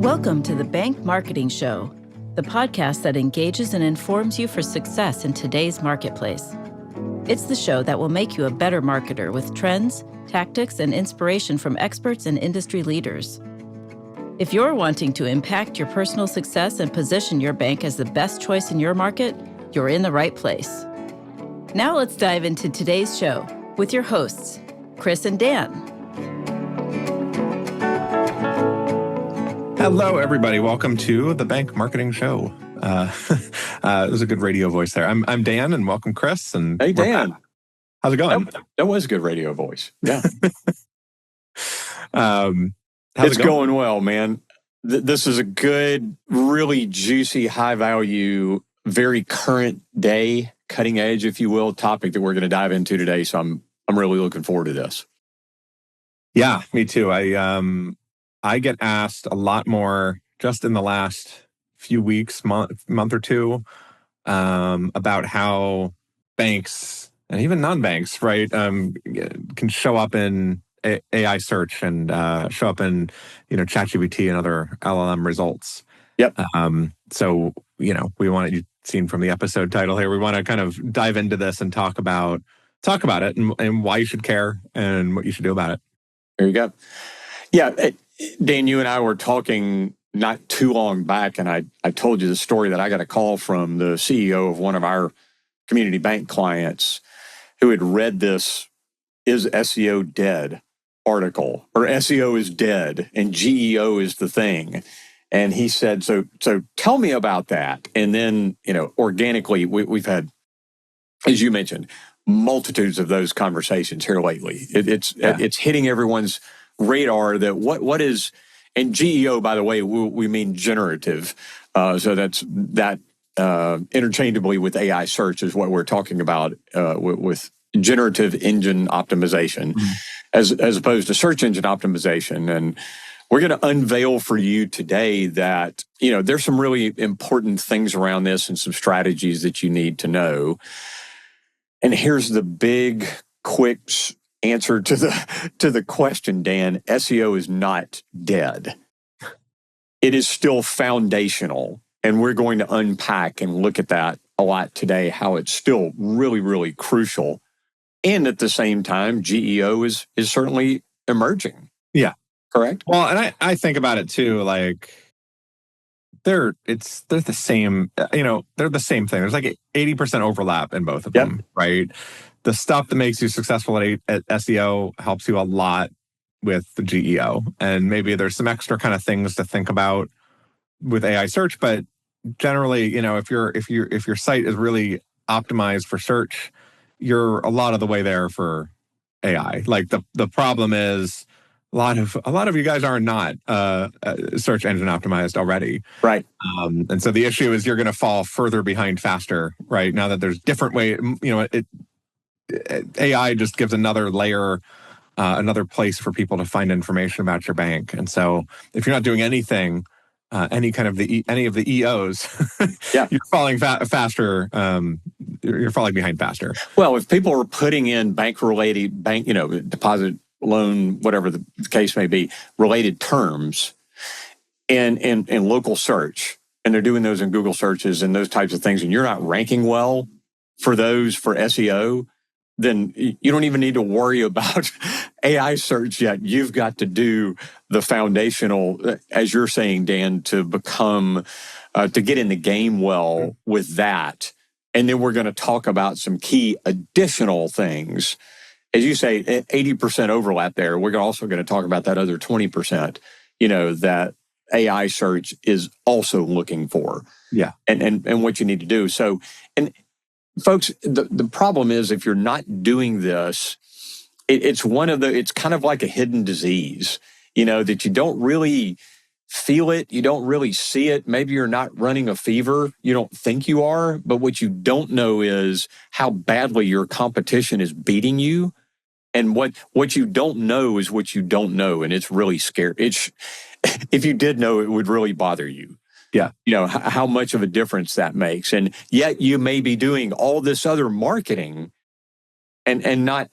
Welcome to the Bank Marketing Show, the podcast that engages and informs you for success in today's marketplace. It's the show that will make you a better marketer with trends, tactics, and inspiration from experts and industry leaders. If you're wanting to impact your personal success and position your bank as the best choice in your market, you're in the right place. Now let's dive into today's show with your hosts, Chris and Dan. Hello, everybody. Welcome to the Bank Marketing Show. It was a good radio voice there. I'm Dan, and welcome, Chris. And hey, Dan. How's it going? That was a good radio voice. Yeah. It's going well, man. This is a good, really juicy, high value, very current day, cutting edge, if you will, topic that we're going to dive into today. So I'm really looking forward to this. Yeah, me too. I get asked a lot more just in the last few weeks, month or two, about how banks and even non-banks, right, can show up in AI search and show up in, ChatGPT and other LLM results. Yep. So, we want to, you've seen from the episode title here, we want to kind of dive into this and talk about it and why you should care and what you should do about it. There you go. Yeah. Dan, you and I were talking not too long back, and I told you the story that I got a call from the CEO of one of our community bank clients who had read this "Is SEO Dead?" article, or SEO is dead and GEO is the thing. And he said, so tell me about that. And then, organically, we've had, as you mentioned, multitudes of those conversations here lately. It's hitting everyone's radar that what is, and GEO, by the way, we mean generative. So that's interchangeably with AI search is what we're talking about with generative engine optimization, as opposed to search engine optimization. And we're going to unveil for you today that, there's some really important things around this and some strategies that you need to know. And here's the big, quick answer to the question, Dan. SEO is not dead. It is still foundational. And we're going to unpack and look at that a lot today, how it's still really, really crucial. And at the same time, GEO is certainly emerging. Yeah. Correct? Well, and I think about it too, like they're the same, they're the same thing. There's like 80% overlap in both of them, right? The stuff that makes you successful at SEO helps you a lot with the GEO. And maybe there's some extra kind of things to think about with AI search, but generally, if your site is really optimized for search, you're a lot of the way there for AI. Like the problem is a lot of you guys are not search engine optimized already. Right. And so the issue is you're going to fall further behind faster, right? Now that there's different way, AI just gives another layer, another place for people to find information about your bank. And so if you're not doing anything, any of the EOs, you're falling faster. You're falling behind faster. Well, if people are putting in bank-related, deposit, loan, whatever the case may be, related terms in local search, and they're doing those in Google searches and those types of things, and you're not ranking well for those for SEO, then you don't even need to worry about AI search yet. You've got to do the foundational, as you're saying, Dan, to become, to get in the game well with that. And then we're going to talk about some key additional things. As you say, 80% overlap there. We're also going to talk about that other 20%, that AI search is also looking for. Yeah. And what you need to do. So, and folks, the problem is if you're not doing this, it's kind of like a hidden disease, that you don't really feel it. You don't really see it. Maybe you're not running a fever. You don't think you are. But what you don't know is how badly your competition is beating you. And what you don't know is what you don't know. And it's really scary. If you did know, it would really bother you. Yeah. How much of a difference that makes. And yet you may be doing all this other marketing and not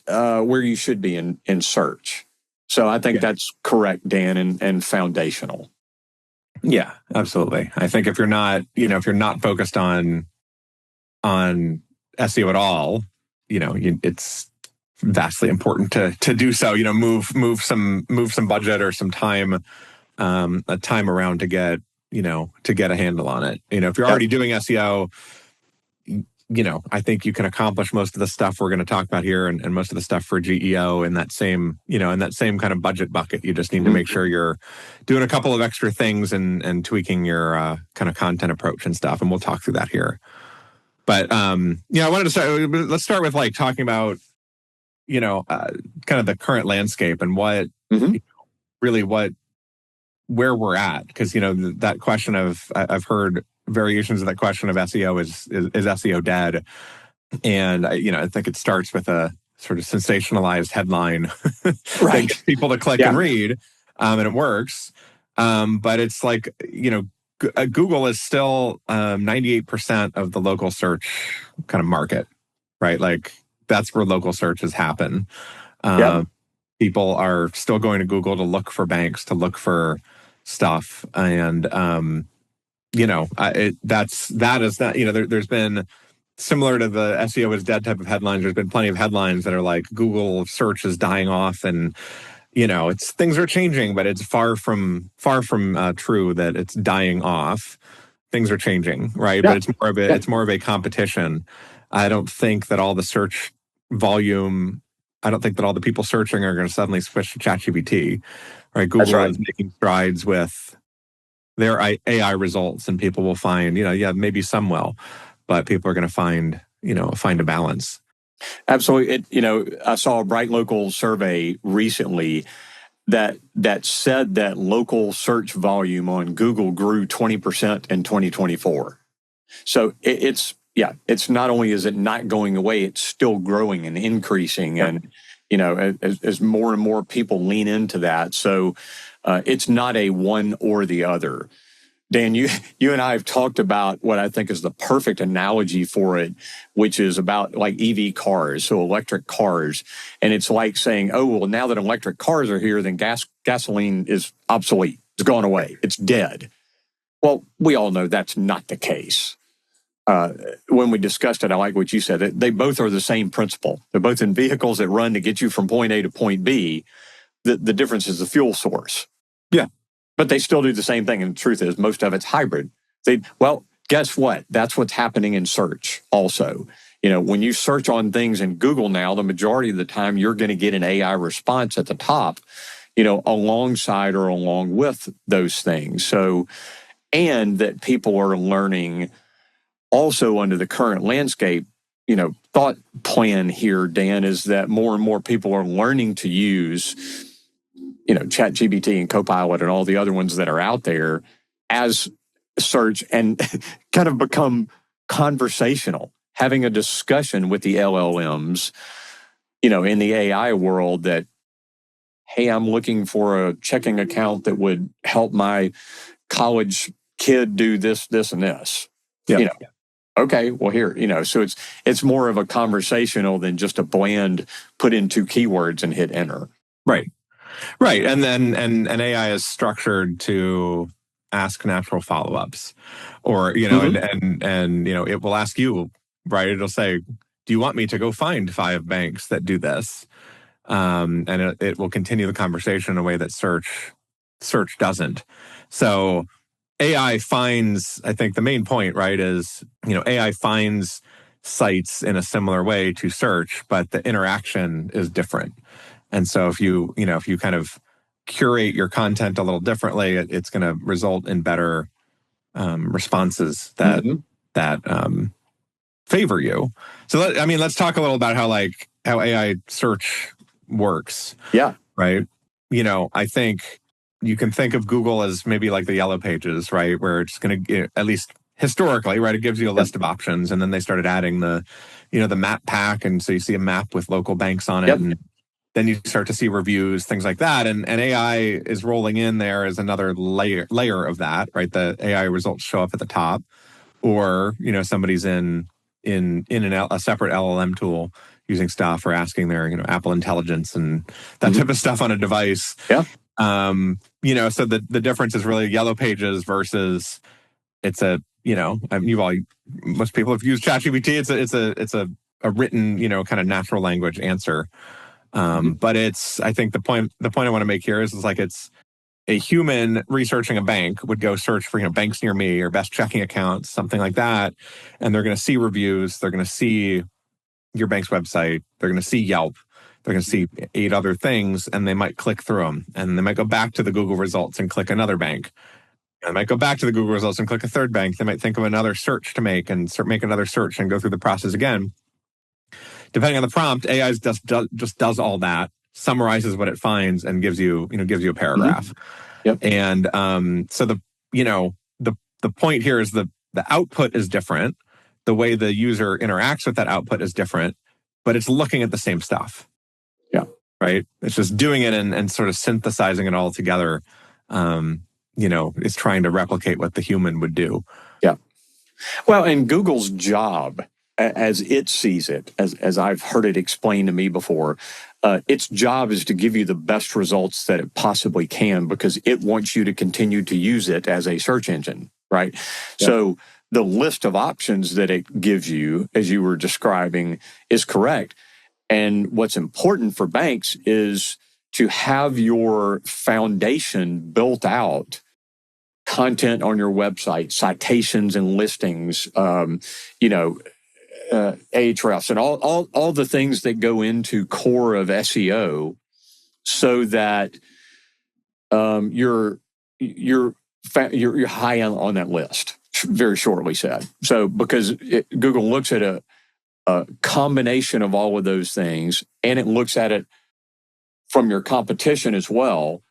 where you should be in search. So I think that's correct, Dan, and foundational. Yeah, absolutely. I think if you're not, if you're not focused on SEO at all, it's vastly important to do so. Move some budget or some time, a time around to get a handle on it. If you're already doing SEO, I think you can accomplish most of the stuff we're going to talk about here and most of the stuff for GEO in that same, kind of budget bucket. You just need to make sure you're doing a couple of extra things and tweaking your kind of content approach and stuff. And we'll talk through that here. But, I wanted to let's start with like talking about, kind of the current landscape and what, where we're at. Because, that question I've heard variations of that question of SEO is SEO dead? And, I think it starts with a sort of sensationalized headline that gets people to click and read, and it works. But it's like, Google is still 98% of the local search kind of market, right? Like that's where local searches happen. People are still going to Google to look for banks, to look for stuff. And, there's been, similar to the SEO is dead type of headlines, there's been plenty of headlines that are like Google search is dying off and, it's things are changing, but it's far from true that it's dying off. Things are changing, right? But it's more of a competition. I don't think that all the search volume, I don't think that all the people searching are going to suddenly switch to ChatGPT, right? Google is making strides with their AI results, and people will find, maybe some will, but people are going to find a balance. Absolutely. I saw a Bright Local survey recently that said that local search volume on Google grew 20% in 2024. So it's not only is it not going away, it's still growing and increasing. And, as more and more people lean into that. So it's not a one or the other. Dan, you and I have talked about what I think is the perfect analogy for it, which is about like EV cars, so electric cars. And it's like saying, oh, well, now that electric cars are here, then gasoline is obsolete. It's gone away. It's dead. Well, we all know that's not the case. When we discussed it, I like what you said. They both are the same principle. They're both in vehicles that run to get you from point A to point B. The difference is the fuel source. Yeah. But they still do the same thing. And the truth is, most of it's hybrid. Guess what? That's what's happening in search also. When you search on things in Google now, the majority of the time you're going to get an AI response at the top, alongside or along with those things. So, and that people are learning also under the current landscape, thought plan here, Dan, is that more and more people are learning to use ChatGPT and Copilot and all the other ones that are out there as search and kind of become conversational, having a discussion with the LLMs, in the AI world that, hey, I'm looking for a checking account that would help my college kid do this, this, and this. Okay, well here, so it's more of a conversational than just a bland put in 2 keywords and hit enter. Right. And then and AI is structured to ask natural follow-ups, or, and it will ask you, right? It'll say, do you want me to go find 5 banks that do this? And it will continue the conversation in a way that search doesn't. So AI finds, I think the main point, right, is, AI finds sites in a similar way to search, but the interaction is different. And so if you kind of curate your content a little differently, it's going to result in better responses that favor you. So let's talk a little about how AI search works. Yeah. Right. I think you can think of Google as maybe like the yellow pages, right? Where it's going to, at least historically, right? It gives you a list of options, and then they started adding the map pack, and so you see a map with local banks on it, and then you start to see reviews, things like that. And AI is rolling in there as another layer of that, right? The AI results show up at the top, or, somebody's in a separate LLM tool using stuff or asking their, Apple Intelligence and that type of stuff on a device. Yeah. So the difference is really Yellow Pages versus it's a, most people have used ChatGPT. It's a written, kind of natural language answer. But I think the point I want to make here is like it's a human researching a bank would go search for, banks near me or best checking accounts, something like that. And they're going to see reviews. They're going to see your bank's website. They're going to see Yelp. They're going to see 8 other things, and they might click through them. And they might go back to the Google results and click another bank. And they might go back to the Google results and click a third bank. They might think of another search to make and make another search and go through the process again. Depending on the prompt, AI just does all that, summarizes what it finds, and gives you a paragraph. Yep. And so the point here is the output is different. The way the user interacts with that output is different, but it's looking at the same stuff. Yeah. Right. It's just doing it and sort of synthesizing it all together. Is trying to replicate what the human would do. Yeah. Well, and Google's job, as it sees it, as I've heard it explained to me before, its job is to give you the best results that it possibly can because it wants you to continue to use it as a search engine, right? Yeah. So the list of options that it gives you, as you were describing, is correct. And what's important for banks is to have your foundation built out, content on your website, citations and listings, Ahrefs, and all the things that go into core of SEO, so that you're high on that list. Very shortly said. So because Google looks at a combination of all of those things, and it looks at it from your competition as well,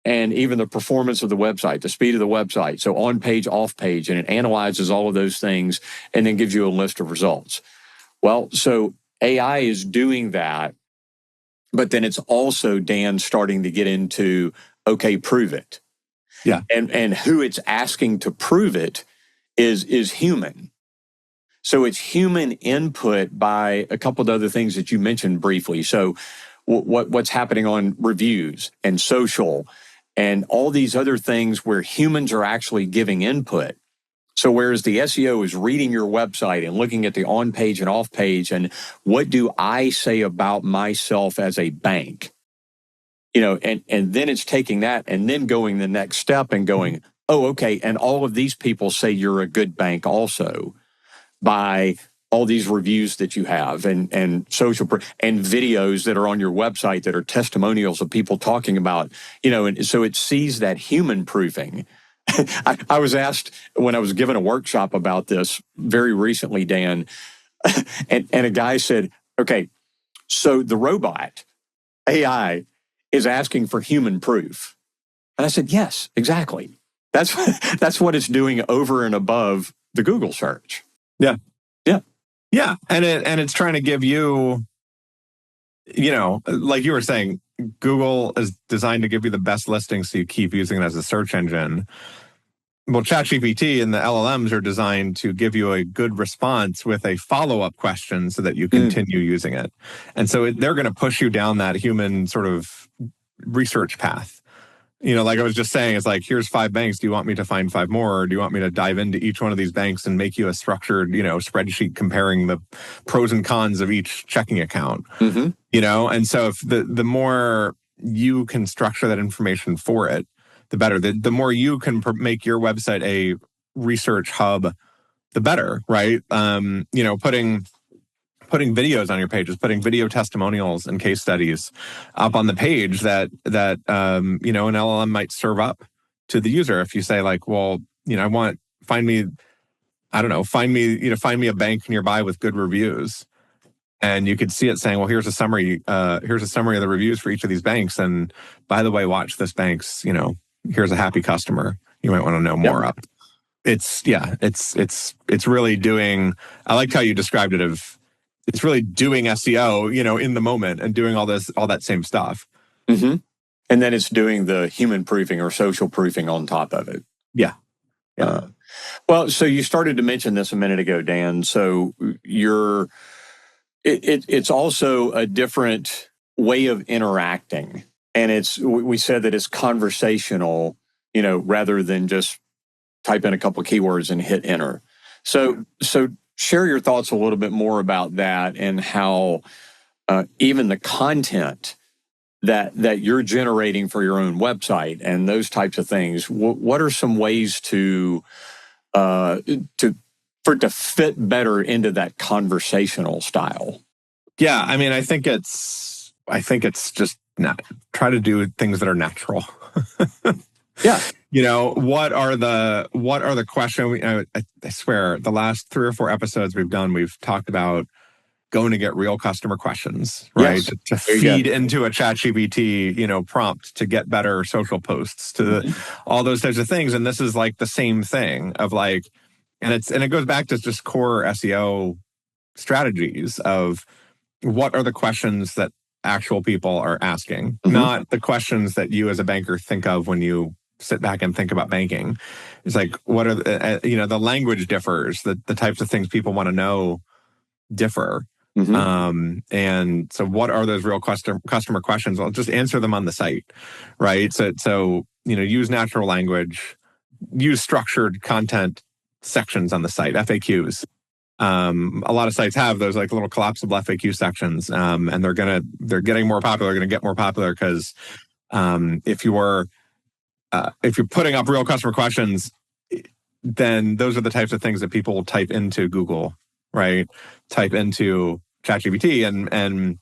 and even the performance of the website, the speed of the website. So on page, off page, and it analyzes all of those things and then gives you a list of results. Well, so AI is doing that, but then it's also, Dan, starting to get into, okay, prove it. Yeah. And who it's asking to prove it is human. So it's human input by a couple of other things that you mentioned briefly. So what's happening on reviews and social and all these other things where humans are actually giving input. So whereas the SEO is reading your website and looking at the on-page and off-page and what do I say about myself as a bank? And then it's taking that and then going the next step and going, oh, okay, and all of these people say you're a good bank also by all these reviews that you have and social and videos that are on your website that are testimonials of people talking about, and so it sees that human proofing. I was asked when I was given a workshop about this very recently, Dan, and a guy said, okay, so the robot AI is asking for human proof. And I said, yes, exactly. That's what it's doing over and above the Google search. Yeah. Yeah. Yeah. And it's trying to give you, like you were saying, Google is designed to give you the best listings so you keep using it as a search engine. Well, ChatGPT and the LLMs are designed to give you a good response with a follow-up question so that you continue using it. And so they're going to push you down that human sort of research path. Like I was just saying, it's like, here's 5 banks. Do you want me to find 5 more? Or do you want me to dive into each one of these banks and make you a structured, spreadsheet comparing the pros and cons of each checking account? Mm-hmm. And so if the more you can structure that information for it, the better. The more you can make your website a research hub, the better, right? Putting videos on your pages, putting video testimonials and case studies up on the page that an LLM might serve up to the user. If you say like, well, find me a bank nearby with good reviews. And you could see it saying, well, here's a summary of the reviews for each of these banks. And by the way, watch this bank's, here's a happy customer you might want to know more of. It's really doing, I liked how you described it it's really doing SEO, in the moment and doing all that same stuff. Mm-hmm. And then it's doing the human proofing or social proofing on top of it. Yeah. Well, so you started to mention this a minute ago, Dan. So It's also a different way of interacting. And we said that it's conversational, rather than just type in a couple of keywords and hit enter. So share your thoughts a little bit more about that and how even the content that you're generating for your own website and those types of things. What are some ways for it to fit better into that conversational style? Yeah, I mean, I think it's just not try to do things that are natural. Yeah. What are the questions? I swear, the last 3 or 4 episodes we've talked about going to get real customer questions, right? Yes. To feed into a ChatGPT, prompt to get better social posts, to all those types of things. And this is like the same thing of like, and it goes back to just core SEO strategies of what are the questions that actual people are asking, not the questions that you as a banker think of when you sit back and think about banking. It's like, what are the language differs, the types of things people want to know differ. And so what are those real customer questions? Well, just answer them on the site, right? So use natural language, use structured content sections on the site, FAQs. A lot of sites have those like little collapsible FAQ sections, and they're getting more popular. They're going to get more popular because if you're putting up real customer questions, then those are the types of things that people will type into Google, right? Type into ChatGPT, and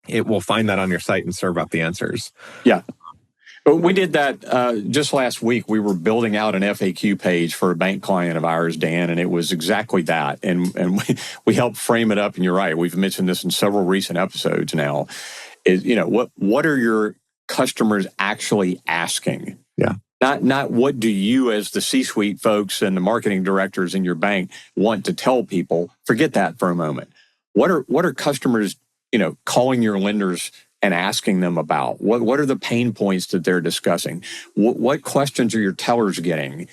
it will find that on your site and serve up the answers. Yeah. But we did that just last week. We were building out an FAQ page for a bank client of ours, Dan, and it was exactly that. And we helped frame it up. And you're right. We've mentioned this in several recent episodes now. Is what are your customers actually asking? Yeah. Not what do you as the C-suite folks and the marketing directors in your bank want to tell people. Forget that for a moment. What are customers, calling your lenders and asking them about? What are the pain points that they're discussing? What questions are your tellers getting?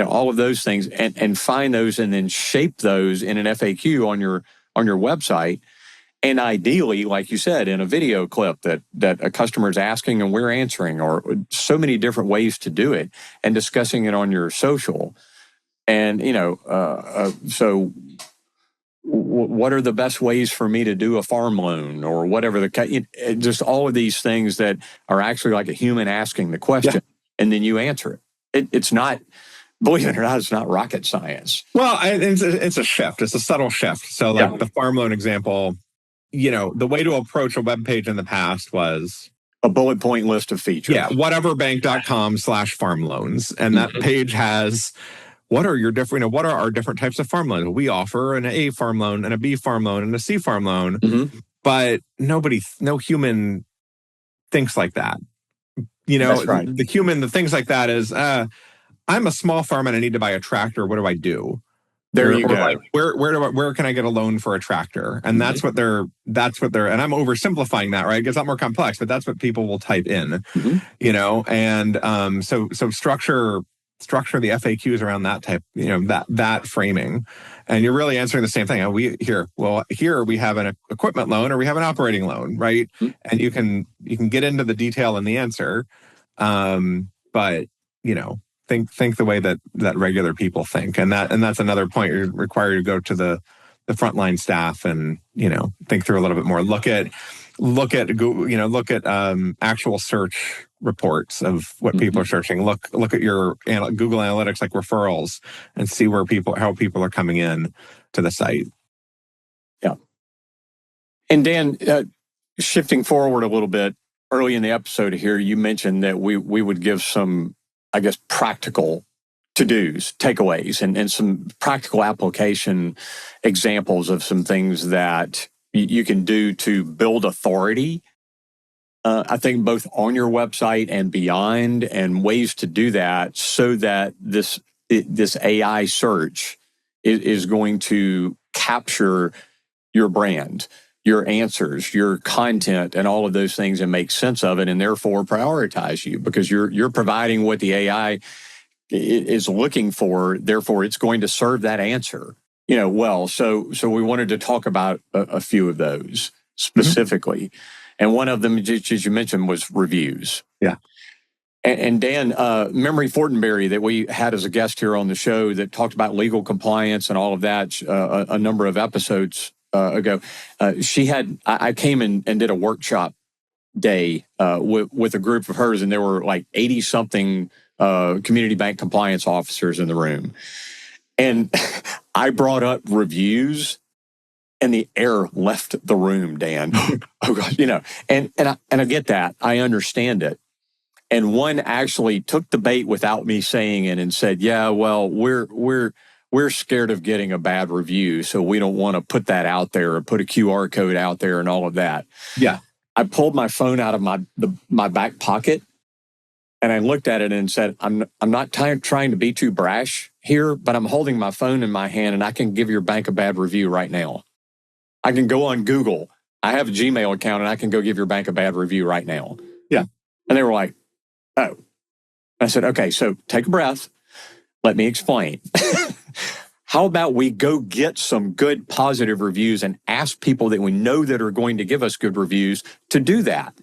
All of those things, and find those and then shape those in an FAQ on your website. And ideally, like you said, in a video clip that a customer is asking and we're answering, or so many different ways to do it, and discussing it on your social. And, so what are the best ways for me to do a farm loan or whatever just all of these things that are actually like a human asking the question, and then you answer it. It's not, believe it or not, it's not rocket science. Well, it's a shift. It's a subtle shift. So like the farm loan example, the way to approach a web page in the past was a bullet point list of features. Yeah, whateverbank.com/farm loans. And that page has what are our different types of farm loans? We offer an A farm loan and a B farm loan and a C farm loan. But no human thinks like that. That's right. The human that thinks like that is, I'm a small farm and I need to buy a tractor. What do I do? There you go. Like, where can I get a loan for a tractor? And that's what they're, and I'm oversimplifying that, right? It gets a lot more complex, but that's what people will type in, and so structure the FAQs around that type, that framing, and you're really answering the same thing. Here we have an equipment loan or we have an operating loan, right? And you can get into the detail in the answer, but think the way that regular people think, and that's another point. You're required to go to the frontline staff and think through a little bit more. Look at actual search reports of what people are searching. Look at your Google Analytics, like referrals, and see how people are coming in to the site. Yeah. And Dan, shifting forward a little bit, early in the episode here, you mentioned that we would give some, I guess, practical to-dos, takeaways, and some practical application examples of some things that you can do to build authority. I think both on your website and beyond, and ways to do that so that this AI search is going to capture your brand, your answers, your content, and all of those things, and make sense of it, and therefore prioritize you, because you're providing what the AI is looking for. Therefore, it's going to serve that answer. well. So we wanted to talk about a few of those specifically. And one of them, just as you mentioned, was reviews. Yeah. And Dan, Memory Fortenberry, that we had as a guest here on the show that talked about legal compliance and all of that a number of episodes ago, I came in and did a workshop day with a group of hers, and there were like 80-something community bank compliance officers in the room. And I brought up reviews, and the air left the room, Dan. Oh gosh, and I get that. I understand it. And one actually took the bait without me saying it and said, "Yeah, well, we're scared of getting a bad review, so we don't want to put that out there or put a QR code out there and all of that." Yeah. I pulled my phone out of my back pocket, and I looked at it and said, "I'm not trying to be too brash here, but I'm holding my phone in my hand, and I can give your bank a bad review right now. I can go on Google. I have a Gmail account, and I can go give your bank a bad review right now." Yeah. And they were like, "Oh." I said, "Okay, so take a breath. Let me explain. How about we go get some good positive reviews and ask people that we know that are going to give us good reviews to do that?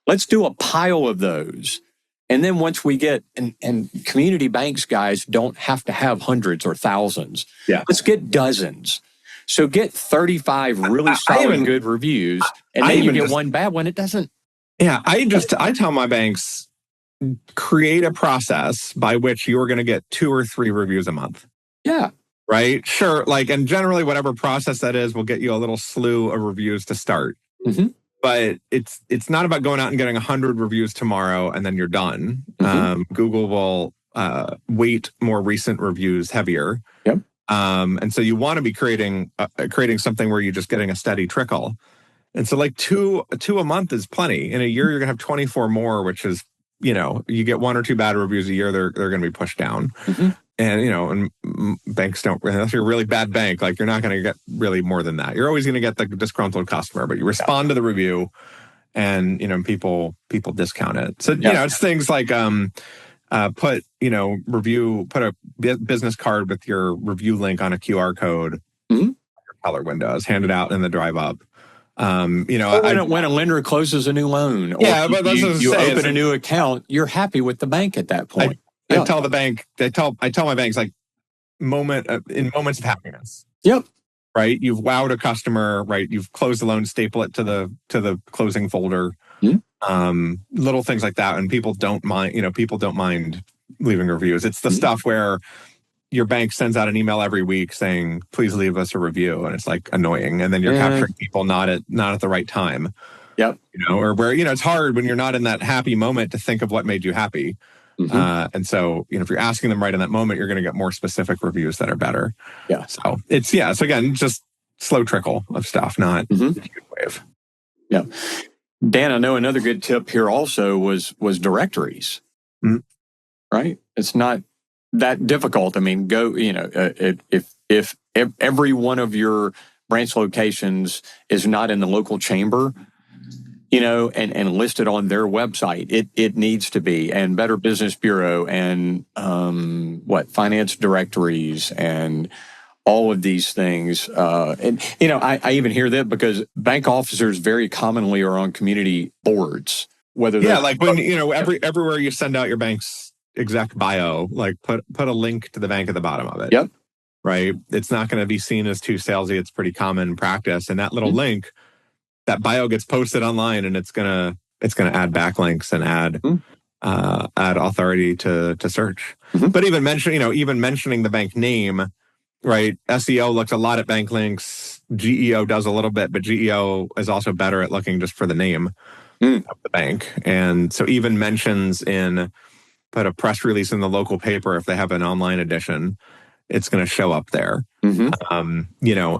Let's do a pile of those. And then once we get, and community banks, guys, don't have to have hundreds or thousands. Yeah. Let's get dozens. So get 35 really solid good reviews, and then you get one bad one. It doesn't." Yeah, I tell my banks, create a process by which you're going to get 2 or 3 reviews a month. Yeah. Right? Sure. And generally whatever process that is will get you a little slew of reviews to start. Mm-hmm. But it's not about going out and getting 100 reviews tomorrow and then you're done. Mm-hmm. Google will weight more recent reviews heavier. Yep. And so you want to be creating something where you're just getting a steady trickle. And so like two a month is plenty. In a year, you're going to have 24 more, which is, you get 1 or 2 bad reviews a year, they're going to be pushed down. Mm-hmm. And, banks don't, unless you're a really bad bank, you're not going to get really more than that. You're always going to get the disgruntled customer, but you respond to the review and, people discount it. So, it's things like, put a business card with your review link on a QR code, your teller windows, hand it out in the drive up. When a lender closes a new loan, or you open a new account, you're happy with the bank at that point. I tell my banks, in moments of happiness. Yep. Right. You've wowed a customer. Right. You've closed the loan, staple it to the closing folder. Mm-hmm. Little things like that, and people don't mind. People don't mind leaving reviews. It's the stuff where your bank sends out an email every week saying, "Please leave us a review," and it's annoying, and then you're capturing people not at the right time. Yep. Or where it's hard when you're not in that happy moment to think of what made you happy. Mm-hmm. And so, if you're asking them right in that moment, you're going to get more specific reviews that are better. Yeah. So so again, just slow trickle of stuff, not a huge wave. Yeah. Dan, I know another good tip here also was directories. Mm-hmm. Right? It's not that difficult. I mean, go, if every one of your branch locations is not in the local chamber, and listed on their website, it needs to be, and Better Business Bureau and finance directories and all of these things. I even hear that because bank officers very commonly are on community boards. Whether when everywhere you send out your bank's exec bio, put a link to the bank at the bottom of it. Yep. Right. It's not going to be seen as too salesy. It's pretty common practice, and that little link. That bio gets posted online, and it's gonna add backlinks and add authority to search. Mm-hmm. But even mentioning the bank name, right? SEO looks a lot at bank links. GEO does a little bit, but GEO is also better at looking just for the name of the bank. And so even mentions put a press release in the local paper if they have an online edition, it's going to show up there. Mm-hmm.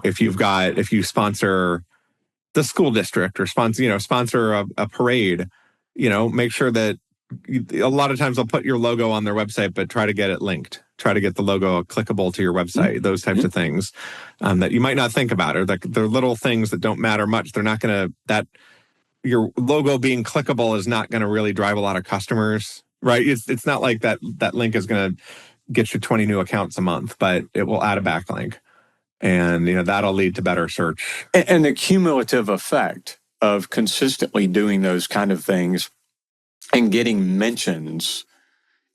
If you sponsor the school district or sponsor a parade, make sure that a lot of times they'll put your logo on their website, but try to get it linked. Try to get the logo clickable to your website, those types of things that you might not think about, or they're little things that don't matter much. They're not going to, your logo being clickable is not going to really drive a lot of customers, right? It's not like that link is going to get you 20 new accounts a month, but it will add a backlink. And that'll lead to better search. And the cumulative effect of consistently doing those kind of things and getting mentions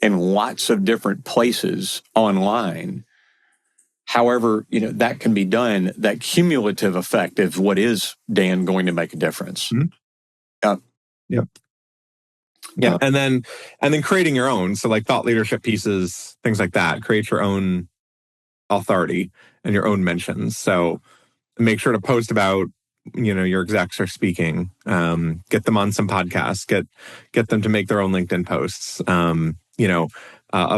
in lots of different places online, however, that can be done, that cumulative effect is what is, Dan, going to make a difference. Mm-hmm. Yep. Yeah. And then creating your own. So like thought leadership pieces, things like that, create your own authority and your own mentions. So make sure to post about, your execs are speaking, get them on some podcasts, get them to make their own LinkedIn posts.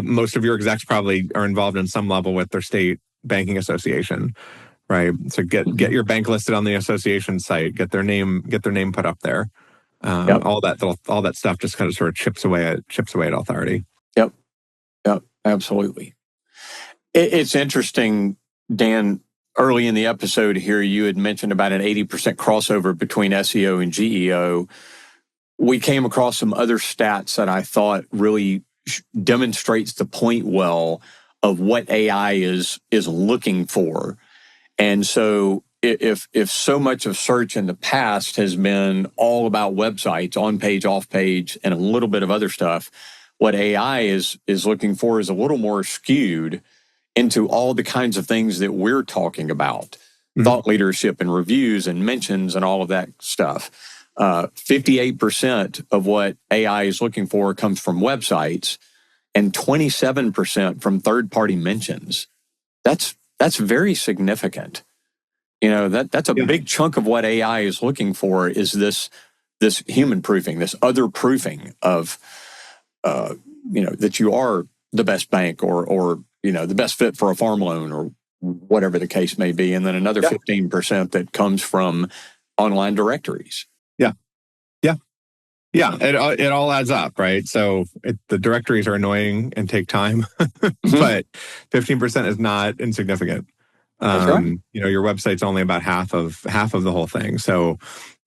Most of your execs probably are involved in some level with their state banking association, right? So get your bank listed on the association site, get their name put up there. All that stuff just kind of sort of chips away at authority. Yep, absolutely. It's interesting, Dan. Early in the episode here, you had mentioned about an 80% crossover between SEO and GEO. We came across some other stats that I thought really demonstrates the point well of what AI is looking for. And so if so much of search in the past has been all about websites, on page, off page, and a little bit of other stuff, what AI is looking for is a little more skewed into all the kinds of things that we're talking about, thought leadership and reviews and mentions and all of that stuff. 58% of what AI is looking for comes from websites and 27% from third-party mentions. That's very significant. That's a big chunk of what AI is looking for is this human proofing, this other proofing of, that you are the best bank or the best fit for a farm loan or whatever the case may be. And then another 15% that comes from online directories. Yeah. It all adds up, right? So the directories are annoying and take time, but 15% is not insignificant. That's right. Your website's only about half of the whole thing. So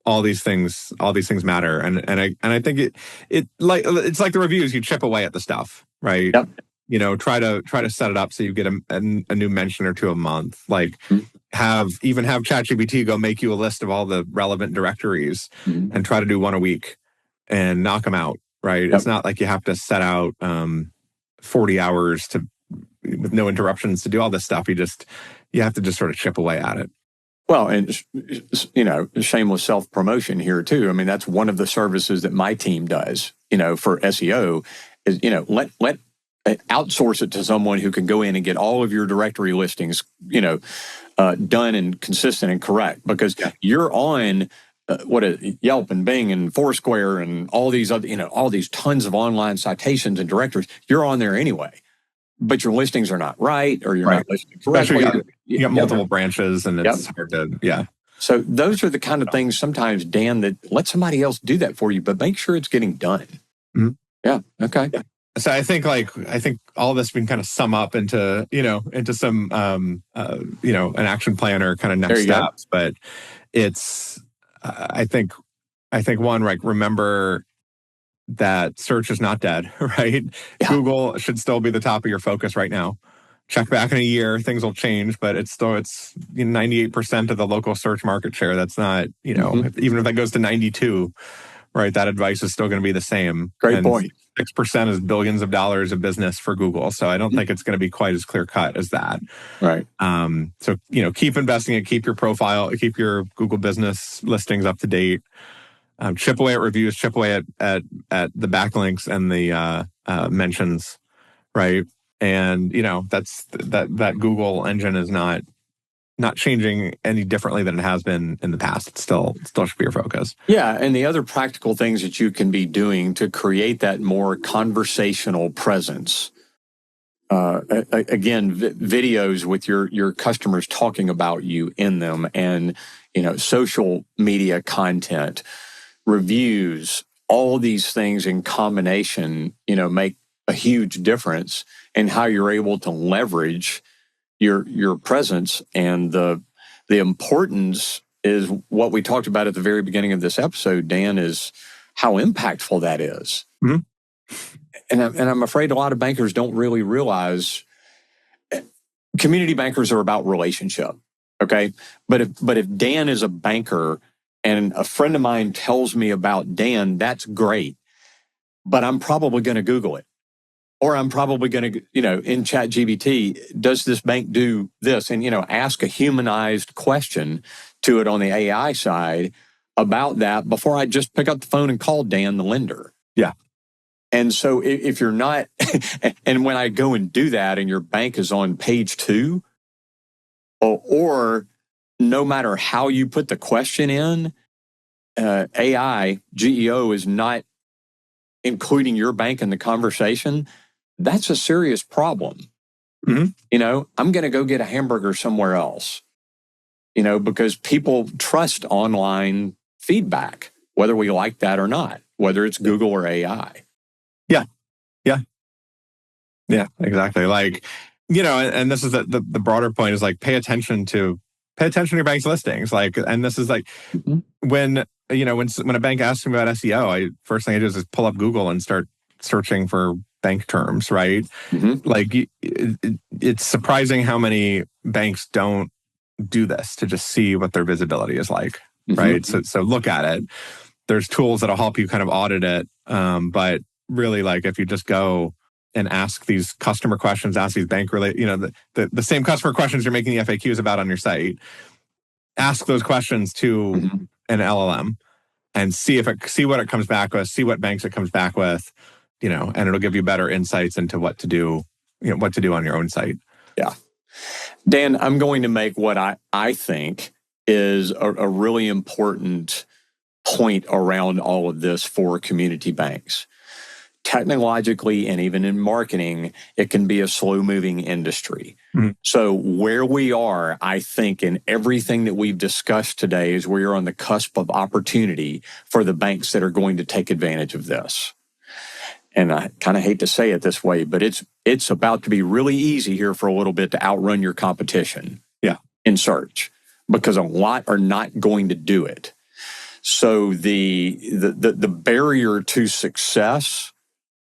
all these things matter. And I think it's like the reviews, you chip away at the stuff, right? Yep. Try to set it up so you get a new mention or two a month. Like have ChatGPT go make you a list of all the relevant directories and try to do one a week and knock them out, right? Yep. It's not like you have to set out 40 hours with no interruptions to do all this stuff. You have to just sort of chip away at it. Well, and shameless self-promotion here too. I mean, that's one of the services that my team does, for SEO is, let outsource it to someone who can go in and get all of your directory listings, done and consistent and correct, because you're on Yelp and Bing and Foursquare and all these other, all these tons of online citations and directories. You're on there anyway, but your listings are not right, or you're not listing correctly. You got multiple branches, and it's hard to, So those are the kind of things sometimes, Dan, that let somebody else do that for you, but make sure it's getting done. Mm-hmm. Yeah. Okay. Yeah. So I think all this can kind of sum up into some an action plan or kind of next steps. But it's I think one, like, remember that search is not dead, right? Yeah. Google should still be the top of your focus right now. Check back in a year, things will change, but it's 98% of the local search market share. That's not, even if that goes to 92, right? That advice is still going to be the same. Great point. 6% is billions of dollars of business for Google. So I don't think it's going to be quite as clear cut as that. Right. So, keep investing and keep your profile, keep your Google business listings up to date. Chip away at reviews, chip away at the backlinks and the mentions, right? And that's that Google engine is not changing any differently than it has been in the past. It still should be your focus. Yeah, and the other practical things that you can be doing to create that more conversational presence. Again, videos with your customers talking about you in them, and social media content, reviews, all these things in combination, make a huge difference in how you're able to leverage your presence. And the importance is what we talked about at the very beginning of this episode, Dan, is how impactful that is. Mm-hmm. And I'm afraid a lot of bankers don't really realize community bankers are about relationship. Okay. But if Dan is a banker and a friend of mine tells me about Dan, that's great. But I'm probably going to Google it. Or I'm probably going to, in ChatGPT, does this bank do this? And, ask a humanized question to it on the AI side about that before I just pick up the phone and call Dan, the lender. Yeah. And so if you're not, and when I go and do that and your bank is on page 2, or no matter how you put the question in, AI, GEO is not including your bank in the conversation, that's a serious problem. Mm-hmm. I'm going to go get a hamburger somewhere else, because people trust online feedback, whether we like that or not, whether it's Google or AI. Yeah. Yeah. Yeah, exactly. Like, and this is the broader point is like, pay attention to your bank's listings. Like, and this is like, when a bank asks me about SEO, first thing I do is pull up Google and start searching for bank terms, right? Mm-hmm. Like, it's surprising how many banks don't do this to just see what their visibility is like, right? So look at it. There's tools that'll help you kind of audit it. But really, like, if you just go and ask these customer questions, ask these bank related, the same customer questions you're making the FAQs about on your site, ask those questions to an LLM and see what it comes back with, see what banks it comes back with, and it'll give you better insights into what to do, what to do on your own site. Yeah. Dan, I'm going to make what I think is a really important point around all of this for community banks. Technologically and even in marketing, it can be a slow-moving industry. Mm-hmm. So where we are, I think, in everything that we've discussed today is we are on the cusp of opportunity for the banks that are going to take advantage of this. And I kind of hate to say it this way, but it's about to be really easy here for a little bit to outrun your competition. Yeah. In search, because a lot are not going to do it. So the barrier to success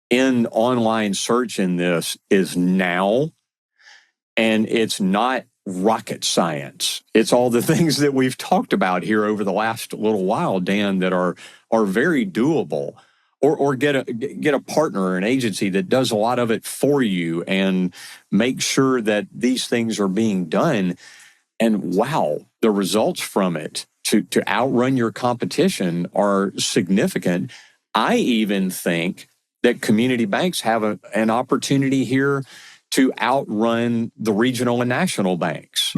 in online search in this is now, and it's not rocket science. It's all the things that we've talked about here over the last little while, Dan, that are very doable. Or get a partner or an agency that does a lot of it for you and make sure that these things are being done. And wow, the results from it to outrun your competition are significant. I even think that community banks have an opportunity here to outrun the regional and national banks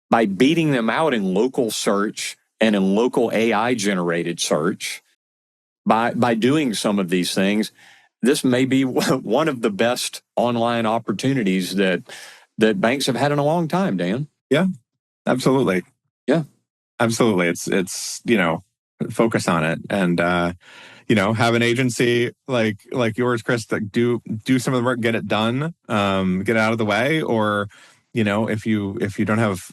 by beating them out in local search and in local AI-generated search. By doing some of these things, this may be one of the best online opportunities that banks have had in a long time, Dan. Yeah, absolutely. Yeah, absolutely. It's focus on it and have an agency like yours, Chris, that do some of the work, get it done, get it out of the way, or if you don't have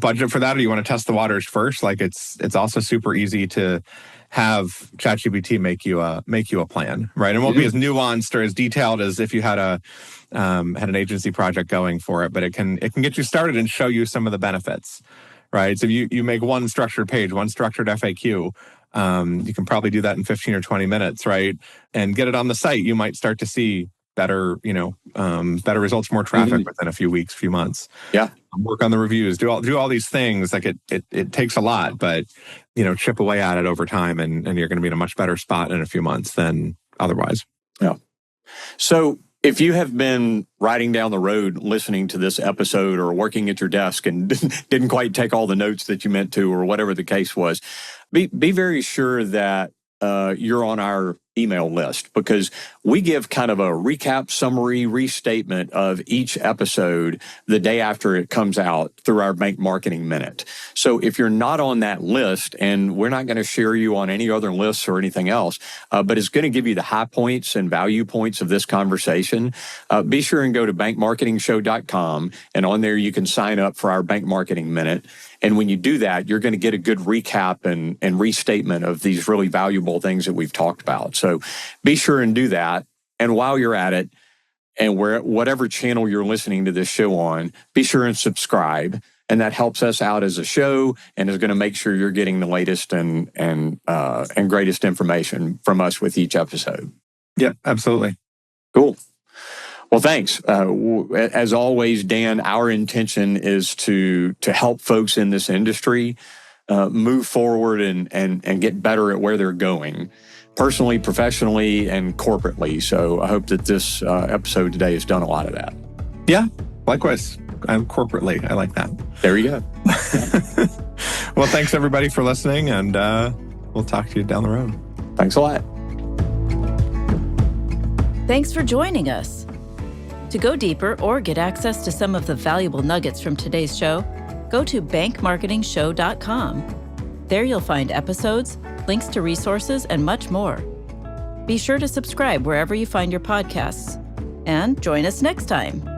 budget for that, or you want to test the waters first, like it's also super easy to have ChatGPT make you a plan, right? It won't be as nuanced or as detailed as if you had an agency project going for it, but it can get you started and show you some of the benefits, right? So you make one structured page, one structured FAQ. You can probably do that in 15 or 20 minutes, right? And get it on the site. You might start to see better results, more traffic within a few weeks, few months. Yeah. Work on the reviews, do all these things. Like it takes a lot, but chip away at it over time, and you're going to be in a much better spot in a few months than otherwise. Yeah. So if you have been riding down the road listening to this episode or working at your desk and didn't quite take all the notes that you meant to, or whatever the case was, be very sure that you're on our email list, because we give kind of a recap, summary, restatement of each episode the day after it comes out through our Bank Marketing Minute. So if you're not on that list, and we're not going to share you on any other lists or anything else, but it's going to give you the high points and value points of this conversation, be sure and go to bankmarketingshow.com, and on there you can sign up for our Bank Marketing Minute. And when you do that, you're going to get a good recap and restatement of these really valuable things that we've talked about. So be sure and do that. And while you're at it, and whatever channel you're listening to this show on, be sure and subscribe. and that helps us out as a show and is going to make sure you're getting the latest and greatest information from us with each episode. Yeah, absolutely. Cool. Well, thanks. As always, Dan, our intention is to help folks in this industry move forward and get better at where they're going, personally, professionally, and corporately. So I hope that this episode today has done a lot of that. Yeah, likewise. I'm corporately. I like that. There you go. Well, thanks everybody for listening, and we'll talk to you down the road. Thanks a lot. Thanks for joining us. To go deeper or get access to some of the valuable nuggets from today's show, go to bankmarketingshow.com. There you'll find episodes, links to resources, and much more. Be sure to subscribe wherever you find your podcasts. And join us next time.